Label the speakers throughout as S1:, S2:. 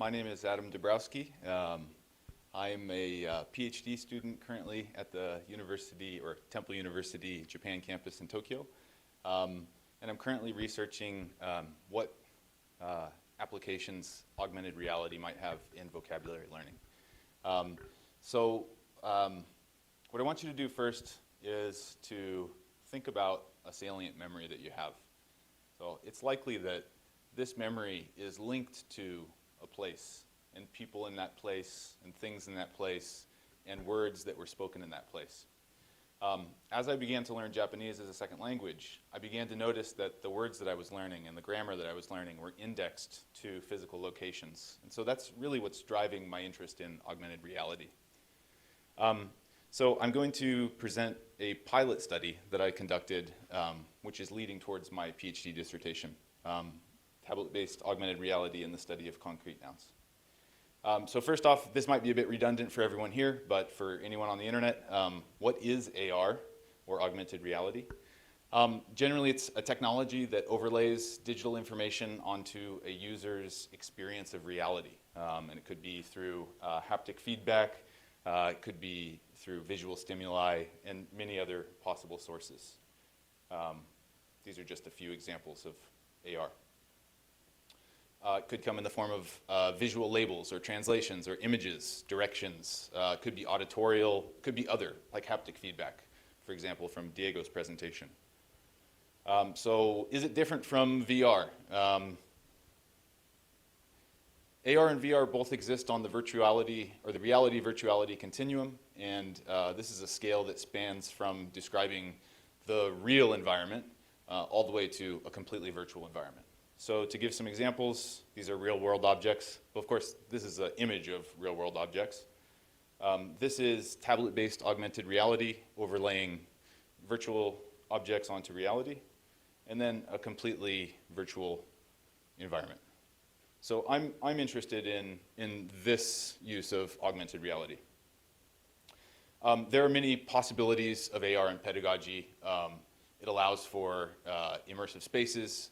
S1: My name is Adam Dabrowski. I'm a PhD student currently at the University, or Temple University, Japan campus in Tokyo. And I'm currently researching what applications augmented reality might have in vocabulary learning. What I want you to do first is to think about a salient memory that you have. So it's likely that this memory is linked to a place, and people in that place, and things in that place, and words that were spoken in that place. As I began to learn Japanese as a second language, I began to notice that the words that I was learning and the grammar that I was learning were indexed to physical locations. And so that's really what's driving my interest in augmented reality. So I'm going to present a pilot study that I conducted, which is leading towards my PhD dissertation, tablet-based augmented reality in the study of concrete nouns. So first off, this might be a bit redundant for everyone here, but for anyone on the internet, what is AR, or augmented reality? Generally, it's a technology that overlays digital information onto a user's experience of reality. And it could be through haptic feedback, it could be through visual stimuli, and many other possible sources. These are just a few examples of AR. It could come in the form of visual labels or translations or images, directions. Could be auditorial, could be other, like haptic feedback, for example, from Diego's presentation. So is it different from VR? AR and VR both exist on the virtuality, or the reality-virtuality continuum, and this is a scale that spans from describing the real environment all the way to a completely virtual environment. So to give some examples, these are real-world objects. Well, of course, this is an image of real-world objects. This is tablet-based augmented reality, overlaying virtual objects onto reality, and then a completely virtual environment. So I'm interested in this use of augmented reality. There are many possibilities of AR in pedagogy. It allows for immersive spaces,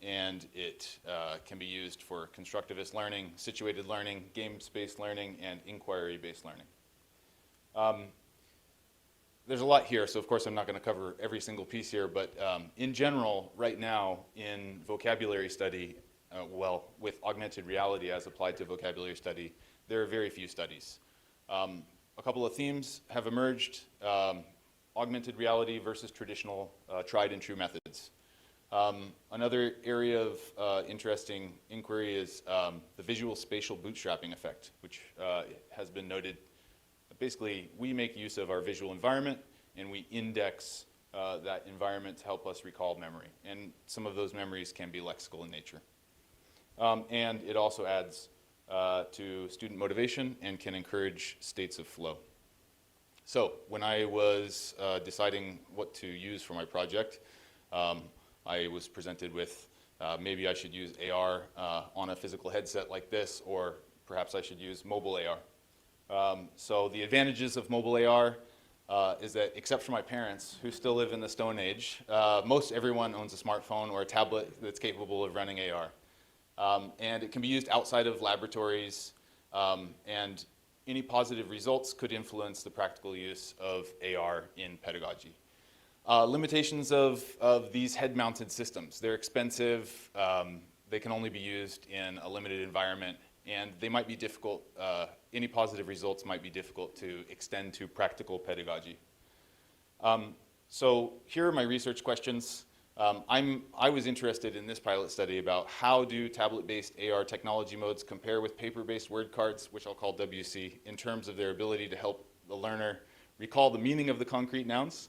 S1: and it can be used for constructivist learning, situated learning, game-based learning, and inquiry-based learning. There's a lot here, so of course I'm not going to cover every single piece here, but in general, right now in vocabulary study, with augmented reality as applied to vocabulary study, there are very few studies. A couple of themes have emerged, augmented reality versus traditional tried and true methods. Another area of interesting inquiry is the visual spatial bootstrapping effect, which has been noted. Basically, we make use of our visual environment and we index that environment to help us recall memory. And some of those memories can be lexical in nature. And it also adds to student motivation and can encourage states of flow. So when I was deciding what to use for my project, I was presented with maybe I should use AR on a physical headset like this, or perhaps I should use mobile AR. So the advantages of mobile AR is that, except for my parents, who still live in the Stone Age, most everyone owns a smartphone or a tablet that's capable of running AR. And it can be used outside of laboratories, and any positive results could influence the practical use of AR in pedagogy. Limitations of these head-mounted systems. They're expensive, they can only be used in a limited environment, and they might be difficult, any positive results might be difficult to extend to practical pedagogy. So here are my research questions. I was interested in this pilot study about how do tablet-based AR technology modes compare with paper-based word cards, which I'll call WC, in terms of their ability to help the learner recall the meaning of the concrete nouns.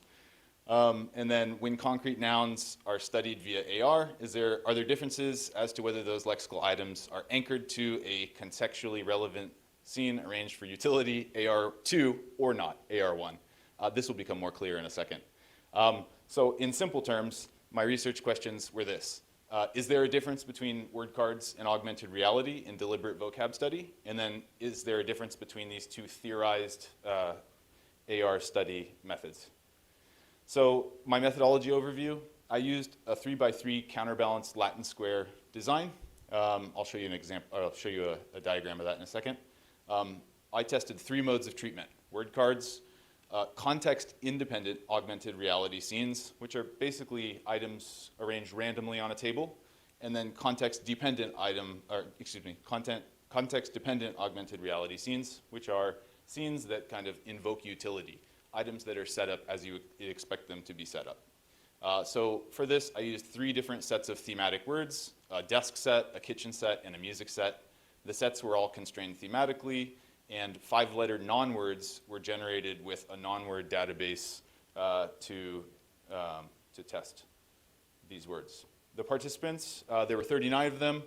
S1: And then when concrete nouns are studied via AR, are there differences as to whether those lexical items are anchored to a contextually relevant scene arranged for utility, AR2, or not, AR1? This will become more clear in a second. So in simple terms, my research questions were this. Is there a difference between word cards and augmented reality in deliberate vocab study? And then is there a difference between these two theorized AR study methods? So my methodology overview, I used a 3x3 counterbalanced Latin square design. I'll show you an example. I'll show you a diagram of that in a second. I tested 3 modes of treatment: word cards, context-independent augmented reality scenes, which are basically items arranged randomly on a table, and then context-dependent context-dependent augmented reality scenes, which are scenes that kind of invoke utility, items that are set up as you expect them to be set up. So for this, I used 3 different sets of thematic words: a desk set, a kitchen set, and a music set. The sets were all constrained thematically, and 5-letter non-words were generated with a non-word database to test these words. The participants, there were 39 of them.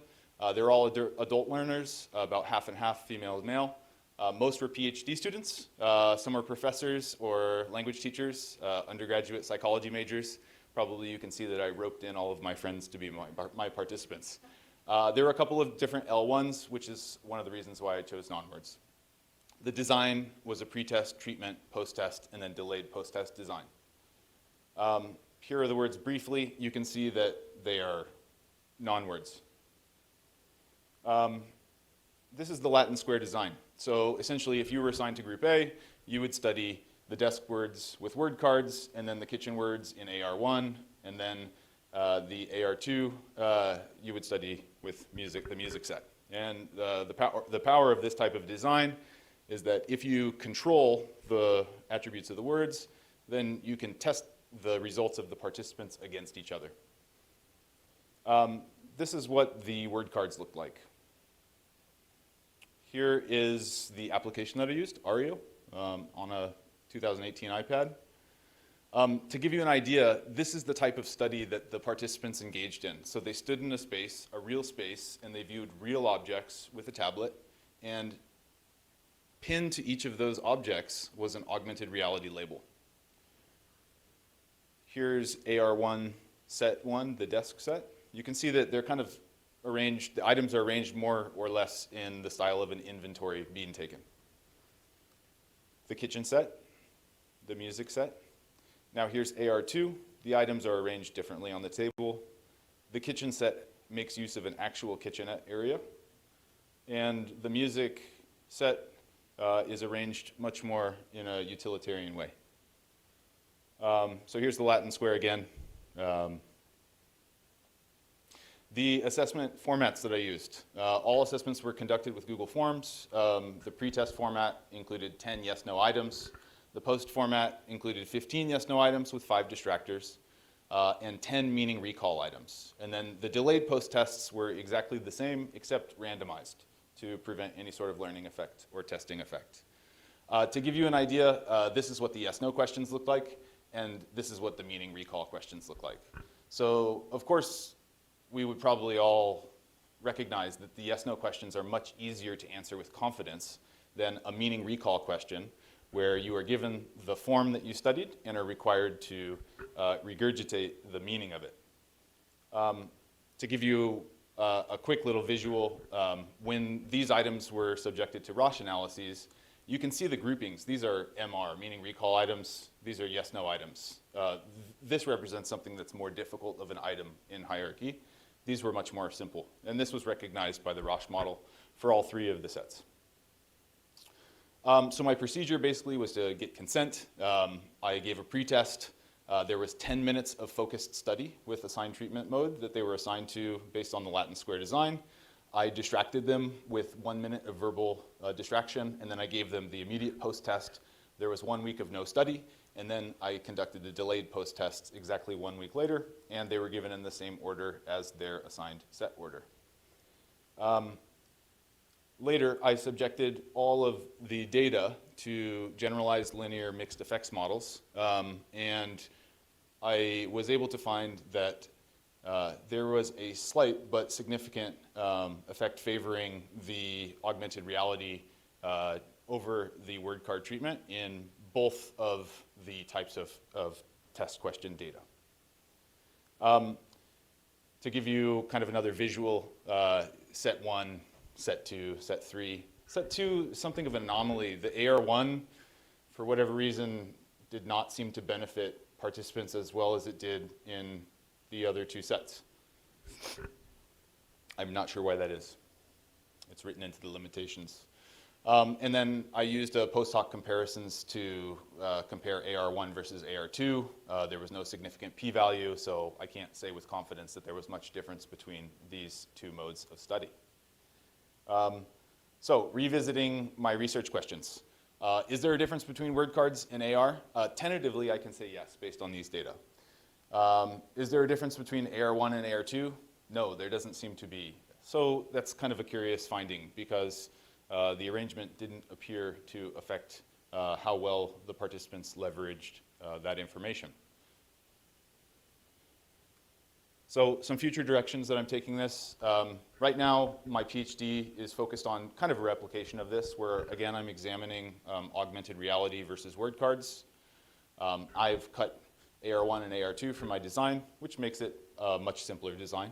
S1: They're all adult learners, about half and half female and male. Most were PhD students. Some were professors or language teachers, undergraduate psychology majors. Probably you can see that I roped in all of my friends to be my participants. There were a couple of different L1s, which is one of the reasons why I chose non-words. The design was a pre-test, treatment, post-test, and then delayed post-test design. Here are the words briefly. You can see that they are non-words. This is the Latin square design. So essentially, if you were assigned to Group A, you would study the desk words with word cards, and then the kitchen words in AR1, and then the AR2, you would study with the music set. And the power of this type of design is that if you control the attributes of the words, then you can test the results of the participants against each other. This is what the word cards looked like. Here is the application that I used, Ario, on a 2018 iPad. To give you an idea, this is the type of study that the participants engaged in. So they stood in a space, a real space, and they viewed real objects with a tablet, and pinned to each of those objects was an augmented reality label. Here's AR1 set 1, the desk set. You can see that they're kind of arranged, the items are arranged more or less in the style of an inventory being taken. The kitchen set, the music set. Now here's AR2. The items are arranged differently on the table. The kitchen set makes use of an actual kitchenette area. And the music set is arranged much more in a utilitarian way. So here's the Latin square again. The assessment formats that I used. All assessments were conducted with Google Forms. The pre-test format included 10 yes-no items. The post format included 15 yes-no items with 5 distractors, and 10 meaning recall items. And then the delayed post tests were exactly the same, except randomized to prevent any sort of learning effect or testing effect. To give you an idea, this is what the yes-no questions look like, and this is what the meaning recall questions look like. So, of course, we would probably all recognize that the yes-no questions are much easier to answer with confidence than a meaning recall question, where you are given the form that you studied and are required to regurgitate the meaning of it. To give you a quick little visual, when these items were subjected to Roche analyses, you can see the groupings. These are MR, meaning recall items. These are yes-no items. This represents something that's more difficult of an item in hierarchy. These were much more simple. And this was recognized by the Roche model for all 3 of the sets. So my procedure basically was to get consent. I gave a pretest. There was 10 minutes of focused study with assigned treatment mode that they were assigned to based on the Latin square design. I distracted them with 1 minute of verbal distraction, and then I gave them the immediate post-test. There was 1 week of no study, and then I conducted the delayed post-tests exactly 1 week later, and they were given in the same order as their assigned set order. Later, I subjected all of the data to generalized linear mixed effects models, and I was able to find that there was a slight but significant effect favoring the augmented reality over the word card treatment in both of the types of test question data. To give you kind of another visual, set 1, set 2, set 3. Set 2 is something of an anomaly. The AR1, for whatever reason, did not seem to benefit participants as well as it did in the other 2 sets. I'm not sure why that is. It's written into the limitations. And then I used post hoc comparisons to compare AR1 versus AR2. There was no significant p-value, so I can't say with confidence that there was much difference between these two modes of study. So revisiting my research questions. Is there a difference between word cards and AR? Tentatively, I can say yes, based on these data. Is there a difference between AR1 and AR2? No, there doesn't seem to be. So that's kind of a curious finding, because the arrangement didn't appear to affect how well the participants leveraged that information. So some future directions that I'm taking this. Right now, my PhD is focused on kind of a replication of this, where again, I'm examining augmented reality versus word cards. I've cut AR1 and AR2 from my design, which makes it a much simpler design.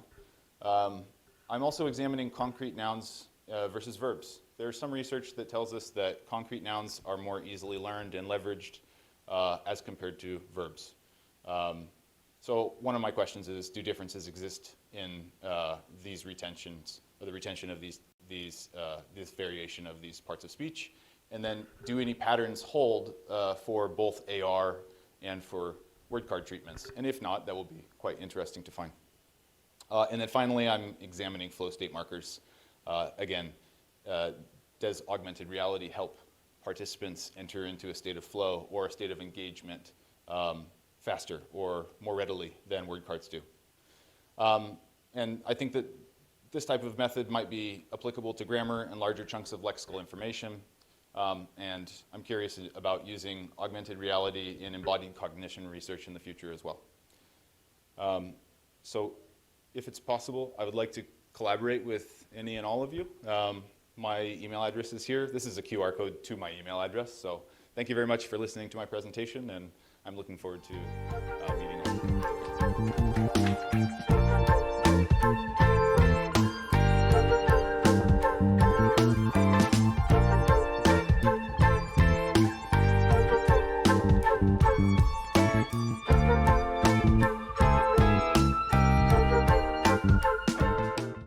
S1: I'm also examining concrete nouns versus verbs. There's some research that tells us that concrete nouns are more easily learned and leveraged as compared to verbs. So one of my questions is, do differences exist in these retentions, or the retention of this variation of these parts of speech? And then do any patterns hold for both AR and for word card treatments? And if not, that will be quite interesting to find. And then finally, I'm examining flow state markers. Again, does augmented reality help participants enter into a state of flow or a state of engagement faster or more readily than word cards do? And I think that this type of method might be applicable to grammar and larger chunks of lexical information. And I'm curious about using augmented reality in embodied cognition research in the future as well. So if it's possible, I would like to collaborate with any and all of you. My email address is here. This is a QR code to my email address. So thank you very much for listening to my presentation, and I'm looking forward to meeting all of you.